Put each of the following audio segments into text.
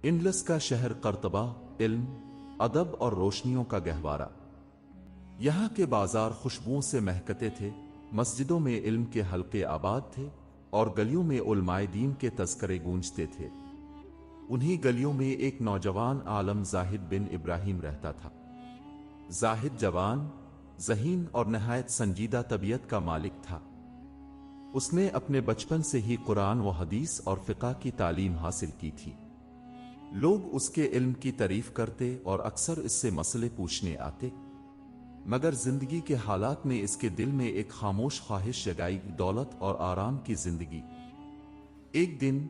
انڈلس کا شہر قرطبہ، علم، ادب اور روشنیوں کا گہوارہ۔ یہاں کے بازار خوشبوؤں سے مہکتے تھے، مسجدوں میں علم کے حلقے آباد تھے اور گلیوں میں علماء دین کے تذکرے گونجتے تھے۔ انہی گلیوں میں ایک نوجوان عالم زاہد بن ابراہیم رہتا تھا۔ زاہد جوان، ذہین اور نہایت سنجیدہ طبیعت کا مالک تھا۔ اس نے اپنے بچپن سے ہی قرآن و حدیث اور فقہ کی تعلیم حاصل کی تھی۔ لوگ اس کے علم کی تعریف کرتے اور اکثر اس سے مسئلے پوچھنے آتے، مگر زندگی کے حالات نے اس کے دل میں ایک خاموش خواہش جگائی، دولت اور آرام کی زندگی۔ ایک دن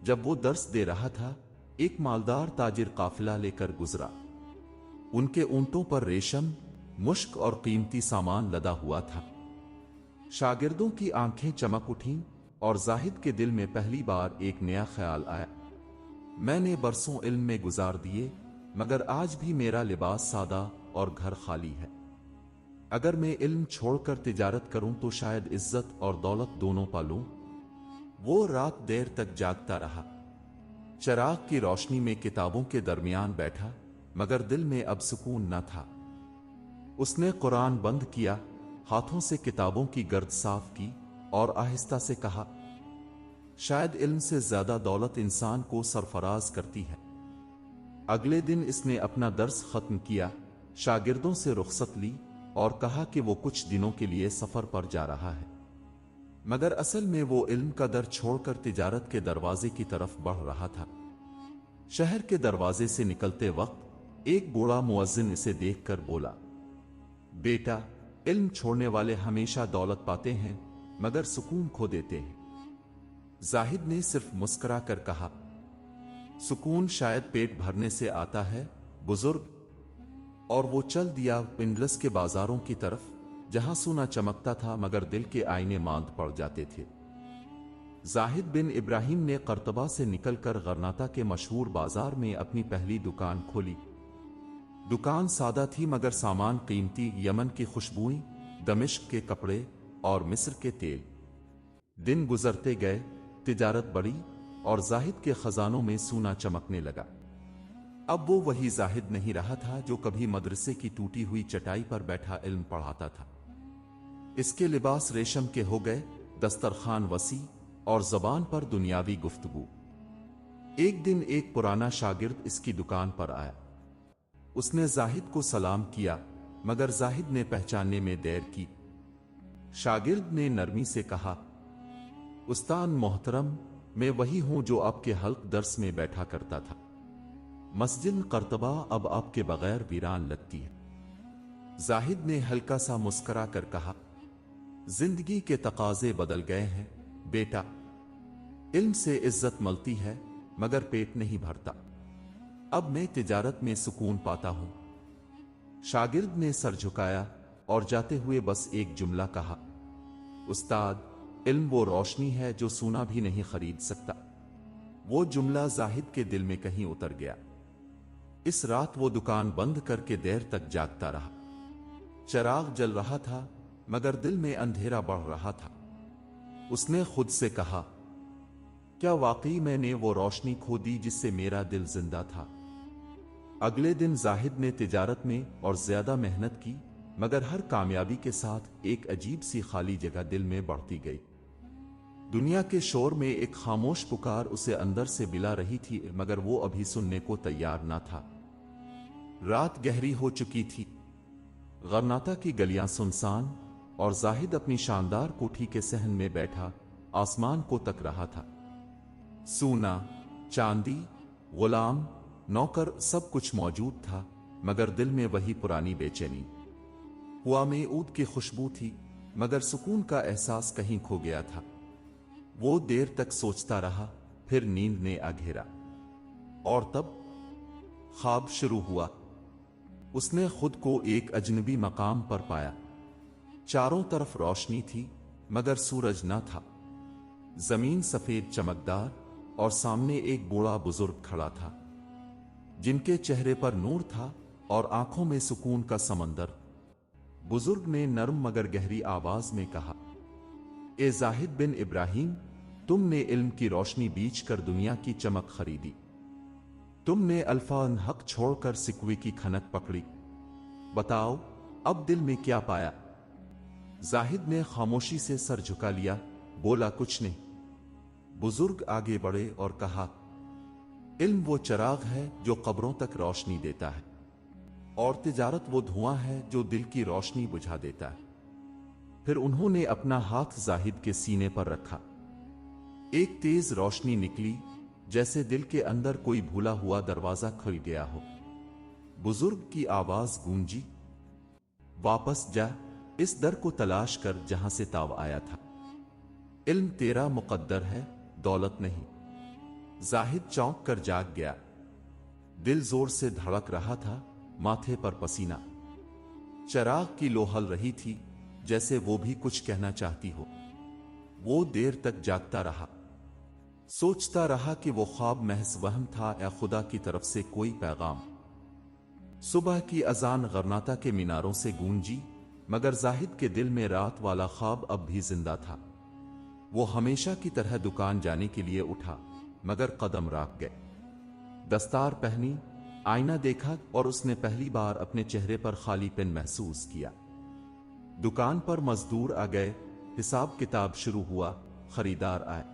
جب وہ درس دے رہا تھا، ایک مالدار تاجر قافلہ لے کر گزرا۔ ان کے اونٹوں پر ریشم، مشک اور قیمتی سامان لدا ہوا تھا۔ شاگردوں کی آنکھیں چمک اٹھیں اور زاہد کے دل میں پہلی بار ایک نیا خیال آیا۔ میں نے برسوں علم میں گزار دیے، مگر آج بھی میرا لباس سادہ اور گھر خالی ہے۔ اگر میں علم چھوڑ کر تجارت کروں تو شاید عزت اور دولت دونوں پالوں۔ وہ رات دیر تک جاگتا رہا، چراغ کی روشنی میں کتابوں کے درمیان بیٹھا، مگر دل میں اب سکون نہ تھا۔ اس نے قرآن بند کیا، ہاتھوں سے کتابوں کی گرد صاف کی اور آہستہ سے کہا، شاید علم سے زیادہ دولت انسان کو سرفراز کرتی ہے۔ اگلے دن اس نے اپنا درس ختم کیا، شاگردوں سے رخصت لی اور کہا کہ وہ کچھ دنوں کے لیے سفر پر جا رہا ہے، مگر اصل میں وہ علم کا در چھوڑ کر تجارت کے دروازے کی طرف بڑھ رہا تھا۔ شہر کے دروازے سے نکلتے وقت ایک بوڑھا مؤذن اسے دیکھ کر بولا، بیٹا، علم چھوڑنے والے ہمیشہ دولت پاتے ہیں مگر سکون کھو دیتے ہیں۔ زاہد نے صرف مسکرا کر کہا، سکون شاید پیٹ بھرنے سے آتا ہے بزرگ، اور وہ چل دیا انڈلس کے بازاروں کی طرف، جہاں سونا چمکتا تھا مگر دل کے آئینے ماند پڑ جاتے تھے۔ زاہد بن ابراہیم نے قرطبہ سے نکل کر غرناطہ کے مشہور بازار میں اپنی پہلی دکان کھولی۔ دکان سادہ تھی مگر سامان قیمتی، یمن کی خوشبوئیں، دمشق کے کپڑے اور مصر کے تیل۔ دن گزرتے گئے، تجارت بڑھی اور زاہد کے خزانوں میں سونا چمکنے لگا۔ اب وہ وہی زاہد نہیں رہا تھا جو کبھی مدرسے کی ٹوٹی ہوئی چٹائی پر بیٹھا علم پڑھاتا تھا۔ اس کے لباس ریشم کے ہو گئے، دسترخوان وسیع اور زبان پر دنیاوی گفتگو۔ ایک دن ایک پرانا شاگرد اس کی دکان پر آیا۔ اس نے زاہد کو سلام کیا، مگر زاہد نے پہچاننے میں دیر کی۔ شاگرد نے نرمی سے کہا، استاد محترم، میں وہی ہوں جو آپ کے حلق درس میں بیٹھا کرتا تھا۔ مسجد قرطبہ اب آپ کے بغیر ویران لگتی ہے۔ زاہد نے ہلکا سا مسکرا کر کہا، زندگی کے تقاضے بدل گئے ہیں بیٹا، علم سے عزت ملتی ہے مگر پیٹ نہیں بھرتا۔ اب میں تجارت میں سکون پاتا ہوں۔ شاگرد نے سر جھکایا اور جاتے ہوئے بس ایک جملہ کہا، استاد، علم وہ روشنی ہے جو سونا بھی نہیں خرید سکتا۔ وہ جملہ زاہد کے دل میں کہیں اتر گیا۔ اس رات وہ دکان بند کر کے دیر تک جاگتا رہا۔ چراغ جل رہا تھا مگر دل میں اندھیرا بڑھ رہا تھا۔ اس نے خود سے کہا، کیا واقعی میں نے وہ روشنی کھو دی جس سے میرا دل زندہ تھا؟ اگلے دن زاہد نے تجارت میں اور زیادہ محنت کی، مگر ہر کامیابی کے ساتھ ایک عجیب سی خالی جگہ دل میں بڑھتی گئی۔ دنیا کے شور میں ایک خاموش پکار اسے اندر سے بلا رہی تھی، مگر وہ ابھی سننے کو تیار نہ تھا۔ رات گہری ہو چکی تھی، غرناطہ کی گلیاں سنسان، اور زاہد اپنی شاندار کوٹھی کے صحن میں بیٹھا آسمان کو تک رہا تھا۔ سونا، چاندی، غلام، نوکر، سب کچھ موجود تھا، مگر دل میں وہی پرانی بے چینی۔ ہوا میں عود کی خوشبو تھی، مگر سکون کا احساس کہیں کھو گیا تھا۔ وہ دیر تک سوچتا رہا، پھر نیند نے آ گھیرا، اور تب خواب شروع ہوا۔ اس نے خود کو ایک اجنبی مقام پر پایا۔ چاروں طرف روشنی تھی مگر سورج نہ تھا۔ زمین سفید چمکدار اور سامنے ایک بوڑھا بزرگ کھڑا تھا، جن کے چہرے پر نور تھا اور آنکھوں میں سکون کا سمندر۔ بزرگ نے نرم مگر گہری آواز میں کہا، اے زاہد بن ابراہیم، تم نے علم کی روشنی بیچ کر دنیا کی چمک خریدی۔ तुमने अल्फान हक छोड़कर सिकवे की खनक पकड़ी, बताओ अब दिल में क्या पाया? जाहिद ने खामोशी से सर झुका लिया, बोला कुछ नहीं। बुजुर्ग आगे बढ़े और कहा, इल्म वो चिराग है जो कब्रों तक रोशनी देता है, और तिजारत वो धुआं है जो दिल की रोशनी बुझा देता है। फिर उन्होंने अपना हाथ जाहिद के सीने पर रखा। एक तेज रोशनी निकली, जैसे दिल के अंदर कोई भूला हुआ दरवाजा खुल गया हो। बुजुर्ग की आवाज गूंजी, वापस जा, इस दर को तलाश कर जहां से ताव आया था। इल्म तेरा मुकद्दर है, दौलत नहीं। जाहिद चौंक कर जाग गया। दिल जोर से धड़क रहा था, माथे पर पसीना। चिराग की लो हल रही थी, जैसे वो भी कुछ कहना चाहती हो। वो देर तक जागता रहा, सोचता रहा कि वो ख्वाब महज वहम था या खुदा की तरफ से कोई पैगाम। सुबह की अजान गरनाता के मीनारों से गूंजी, मगर जाहिद के दिल में रात वाला ख्वाब अब भी जिंदा था। वो हमेशा की तरह दुकान जाने के लिए उठा, मगर कदम राख गए। दस्तार पहनी, आईना देखा और उसने पहली बार अपने चेहरे पर खालीपन महसूस किया। दुकान पर मजदूर आ गए, हिसाब किताब शुरू हुआ, खरीदार आए।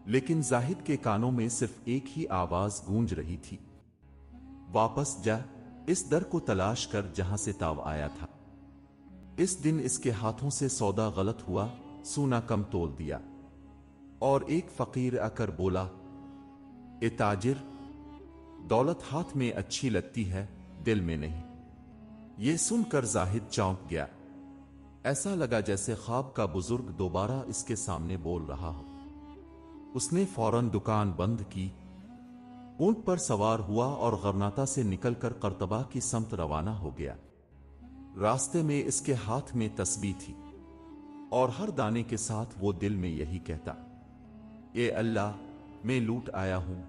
लेकिन जाहिद के कानों में सिर्फ एक ही आवाज गूंज रही थी, वापस जा, इस दर को तलाश कर जहां से ताव आया था। इस दिन इसके हाथों से सौदा गलत हुआ, सूना कम तोल दिया। और एक फकीर आकर बोला, ए ताजिर, दौलत हाथ में अच्छी लगती है, दिल में नहीं। यह सुनकर जाहिद चौंक गया। ऐसा लगा जैसे ख्वाब का बुजुर्ग दोबारा इसके सामने बोल रहा हो। उसने फौरन दुकान बंद की, ऊंट पर सवार हुआ और गरनाता से निकलकर कर्तबा की समत रवाना हो गया। रास्ते में इसके हाथ में तस्बीह थी, और हर दाने के साथ वो दिल में यही कहता, ए अल्लाह, मैं लूट आया हूं,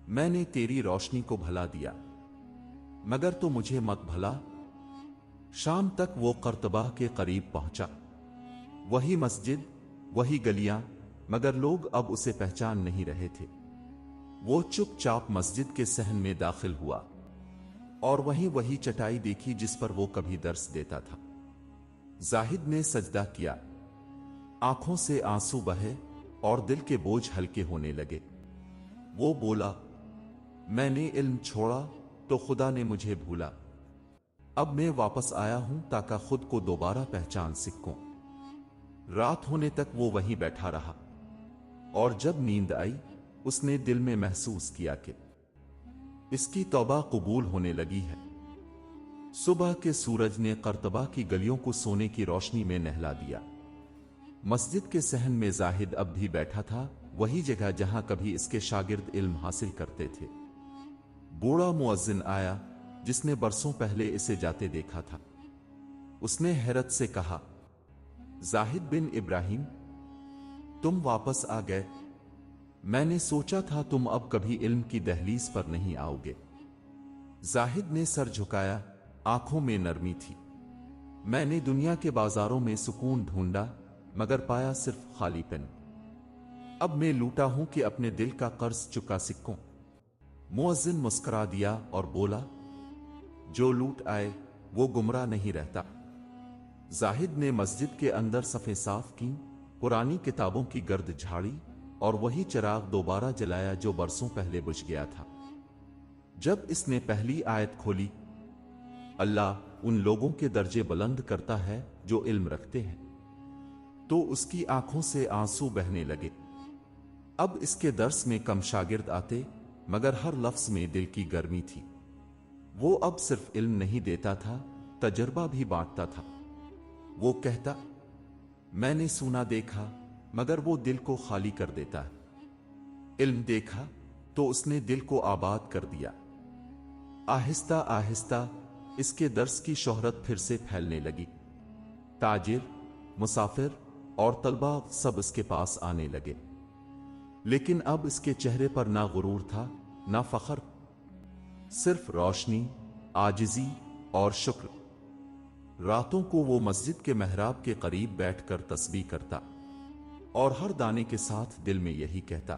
मैंने तेरी रोशनी को भला दिया, मगर तो मुझे मत भला। शाम तक वो कर्तबा के करीब पहुंचा। वही मस्जिद, वही गलियां, मगर लोग अब उसे पहचान नहीं रहे थे। वो चुपचाप मस्जिद के सहन में दाखिल हुआ, और वहीं वही चटाई देखी जिस पर वो कभी दर्स देता था। जाहिद ने सजदा किया, आंखों से आंसू बहे और दिल के बोझ हल्के होने लगे। वो बोला, मैंने इल्म छोड़ा तो खुदा ने मुझे भूला। अब मैं वापस आया हूं ताकि खुद को दोबारा पहचान सकूं। रात होने तक वो वहीं बैठा रहा, और जब नींद आई, उसने दिल में महसूस किया कि इसकी तौबा कबूल होने लगी है। सुबह के सूरज ने कर्तबा की गलियों को सोने की रोशनी में नहला दिया। मस्जिद के सहन में जाहिद अब भी बैठा था, वही जगह जहां कभी इसके शागिर्द इल्म हासिल करते थे। बूढ़ा मुअज्जिन आया, जिसने बरसों पहले इसे जाते देखा था। उसने हैरत से कहा, जाहिद बिन इब्राहिम, तुम वापस आ गए। मैंने सोचा था तुम अब कभी इल्म की दहलीज पर नहीं आओगे। जाहिद ने सर झुकाया, आंखों में नरमी थी। मैंने दुनिया के बाजारों में सुकून ढूंढा, मगर पाया सिर्फ खालीपन। अब मैं लूटा हूं कि अपने दिल का कर्ज चुका सकूं। मुअज्जिन मुस्कुरा दिया और बोला, जो लूट आए वो गुमराह नहीं रहता। जाहिद ने मस्जिद के अंदर सफ़े साफ की, पुरानी किताबों की गर्द झाड़ी, और वही चिराग दोबारा जलाया जो बरसों पहले बुझ गया था। जब इसने पहली आयत खोली, अल्लाह उन लोगों के दर्जे बुलंद करता है जो इल्म रखते हैं, तो उसकी आंखों से आंसू बहने लगे। अब इसके दर्स में कम शागिर्द आते, मगर हर लफ्ज में दिल की गर्मी थी। वो अब सिर्फ इल्म नहीं देता था, तजर्बा भी बांटता था। वो कहता, मैंने सुना देखा, मगर वो दिल को खाली कर देता है। इल्म देखा तो उसने दिल को आबाद कर दिया। आहिस्ता आहिस्ता इसके दर्स की शोहरत फिर से फैलने लगी। ताजिर, मुसाफिर और तलबा सब इसके पास आने लगे। लेकिन अब इसके चेहरे पर ना गुरूर था, ना फख्र, सिर्फ रोशनी, आजिजी और शुक्र। रातों को वो मस्जिद के मेहराब के करीब बैठकर तस्बीह करता, और हर दाने के साथ दिल में यही कहता,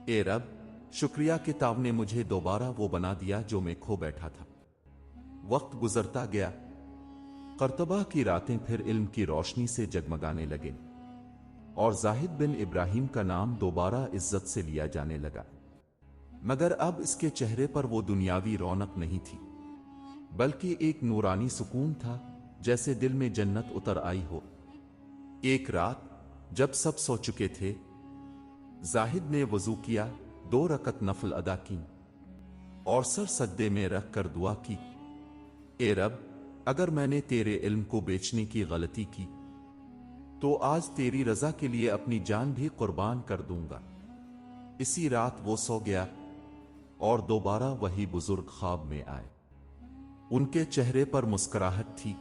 ए रब, शुक्रिया कि ताव ने मुझे दोबारा वो बना दिया जो मैं खो बैठा था। वक्त गुजरता गया। कर्तबा की रातें फिर इल्म की रोशनी से जगमगाने लगे और जाहिद बिन इब्राहिम का नाम दोबारा इज्जत से लिया जाने लगा। मगर अब इसके चेहरे पर वो दुनियावी रौनक नहीं थी, बल्कि एक नूरानी सुकून था, जैसे दिल में जन्नत उतर आई हो। एक रात जब सब सो चुके थे, जाहिद ने वजू किया, 2 रकत नफल अदा की और सर सजदे में रख कर दुआ की, ए रब, अगर मैंने तेरे इल्म को बेचने की गलती की तो आज तेरी रजा के लिए अपनी जान भी कुर्बान कर दूंगा। इसी रात वो सो गया और दोबारा वही बुजुर्ग ख्वाब में आए। उनके चेहरे पर मुस्कुराहट थी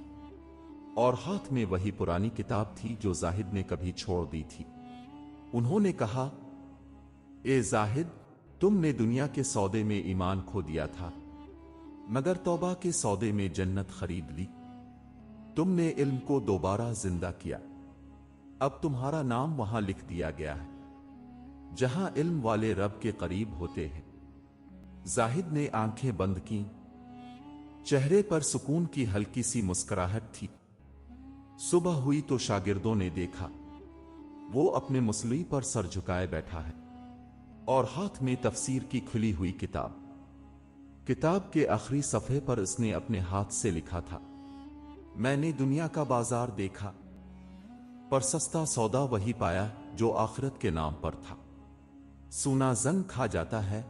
और हाथ में वही पुरानी किताब थी जो जाहिद ने कभी छोड़ दी थी। उन्होंने कहा, ए जाहिद, तुमने दुनिया के सौदे में ईमान खो दिया था, मगर तौबा के सौदे में जन्नत खरीद ली। तुमने इल्म को दोबारा जिंदा किया। अब तुम्हारा नाम वहां लिख दिया गया है जहां इल्म वाले रब के करीब होते हैं। जाहिद ने आंखें बंद की। चेहरे पर सुकून की हल्की सी मुस्कुराहट थी। सुबह हुई तो शागिर्दों ने देखा वो अपने मुसल्ली पर सर झुकाए बैठा है और हाथ में तफसीर की खुली हुई किताब के आखिरी सफ़े पर इसने अपने हाथ से लिखा था, मैंने दुनिया का बाजार देखा, पर सस्ता सौदा वही पाया जो आखिरत के नाम पर था। सूना जंग खा जाता है,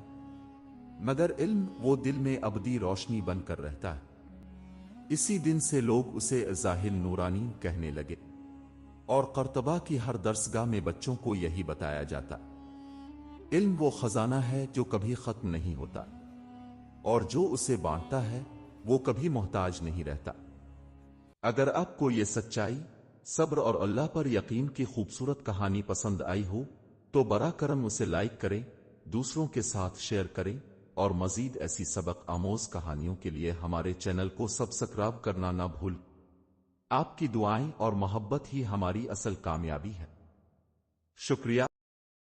मगर इल्म वो दिल में अबदी रोशनी बनकर रहता है। इसी दिन से लोग उसे जाहिद नूरानी कहने लगे और कर्तबा की हर दर्सगाह में बच्चों को यही बताया जाता, इल्म वो खजाना है जो कभी खत्म नहीं होता और जो उसे बांटता है वो कभी मोहताज नहीं रहता। अगर आपको ये सच्चाई, सब्र और अल्लाह पर यकीन की खूबसूरत कहानी पसंद आई हो तो बरा करम उसे लाइक करें, दूसरों के साथ शेयर करें और मजीद ऐसी सबक आमोज कहानियों के लिए हमारे चैनल को सब्सक्राइब करना ना भूल। आपकी दुआएं और मोहब्बत ही हमारी असल कामयाबी है। शुक्रिया।